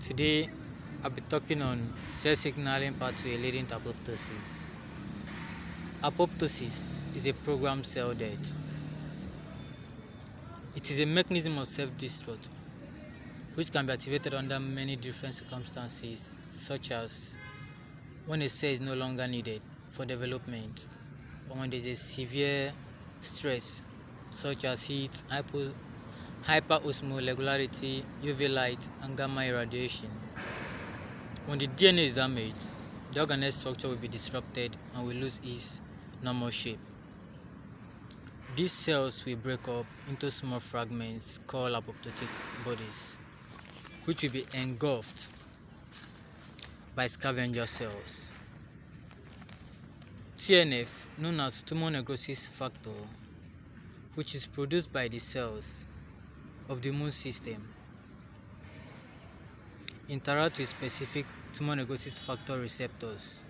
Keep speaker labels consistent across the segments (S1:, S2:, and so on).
S1: Today, I'll be talking on cell signaling pathway leading to apoptosis. Apoptosis is a programmed cell death. It is a mechanism of self-destruct which can be activated under many different circumstances, such as when a cell is no longer needed for development, or when there is a severe stress, such as heat, hyperosmolarity, UV light, and gamma irradiation. When the DNA is damaged, the organelle structure will be disrupted and will lose its normal shape. These cells will break up into small fragments called apoptotic bodies, which will be engulfed by scavenger cells. TNF, known as tumor necrosis factor, which is produced by the cells of the immune system, interact with specific tumor necrosis factor receptors.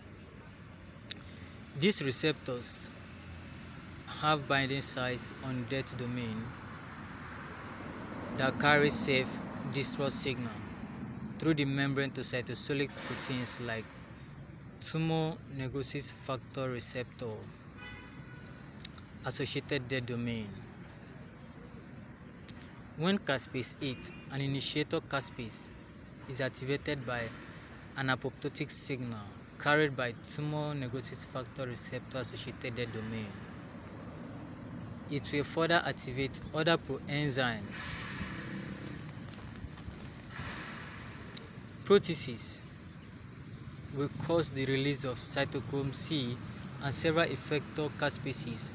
S1: These receptors have binding sites on death domain that carry safe destruct signal through the membrane to cytosolic proteins like tumor necrosis factor receptor associated death domain. When caspase 8, an initiator caspase, is activated by an apoptotic signal carried by tumor necrosis factor receptor associated death domain, it will further activate other proenzymes. Proteases will cause the release of cytochrome C and several effector caspases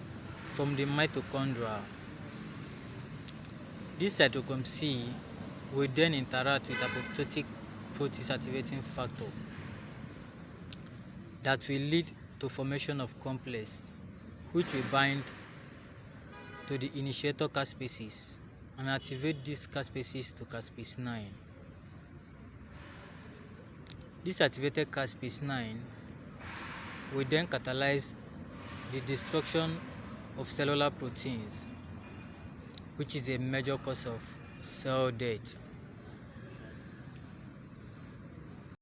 S1: from the mitochondria. This cytochrome C will then interact with apoptotic protease activating factor that will lead to formation of complex, which will bind to the initiator caspases and activate these caspases to caspase 9. This activated caspase 9 will then catalyze the destruction of cellular proteins, which is a major cause of cell death.